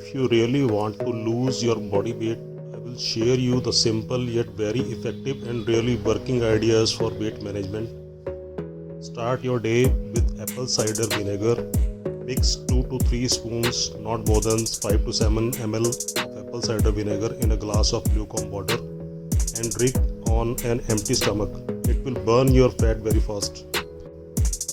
If you really want to lose your body weight, I will share you the simple yet very effective and really working ideas for weight management. Start your day with apple cider vinegar. Mix 2 to 3 spoons, not more than 5 to 7 ml of apple cider vinegar in a glass of lukewarm water and drink on an empty stomach. It will burn your fat very fast.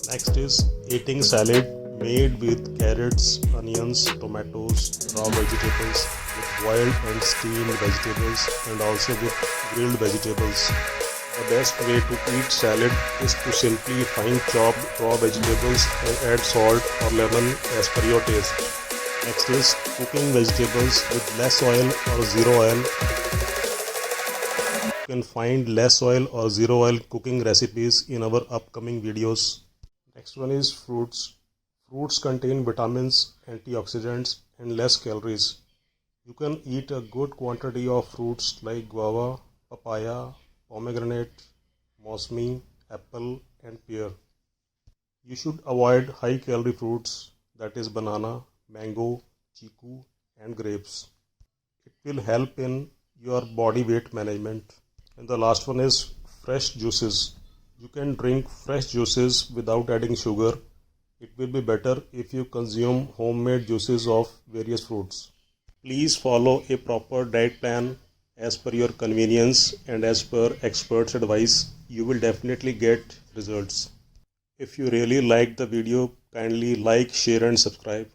Next is eating salad made with carrots, onions, tomatoes, raw vegetables, with boiled and steamed vegetables, and also with grilled vegetables. The best way to eat salad is to simply fine chop raw vegetables and add salt or lemon as per your taste. Next is cooking vegetables with less oil or zero oil. You can find less oil or zero oil cooking recipes in our upcoming videos. Next one is fruits. Fruits contain vitamins, antioxidants, and less calories. You can eat a good quantity of fruits like guava, papaya, pomegranate, mosmi, apple, and pear. You should avoid high calorie fruits, that is banana, mango, chiku, and grapes. It will help in your body weight management. And the last one is fresh juices. You can drink fresh juices without adding sugar. It will be better if you consume homemade juices of various fruits. Please follow a proper diet plan as per your convenience and as per experts' advice. You will definitely get results. If you really liked the video, kindly like, share and subscribe.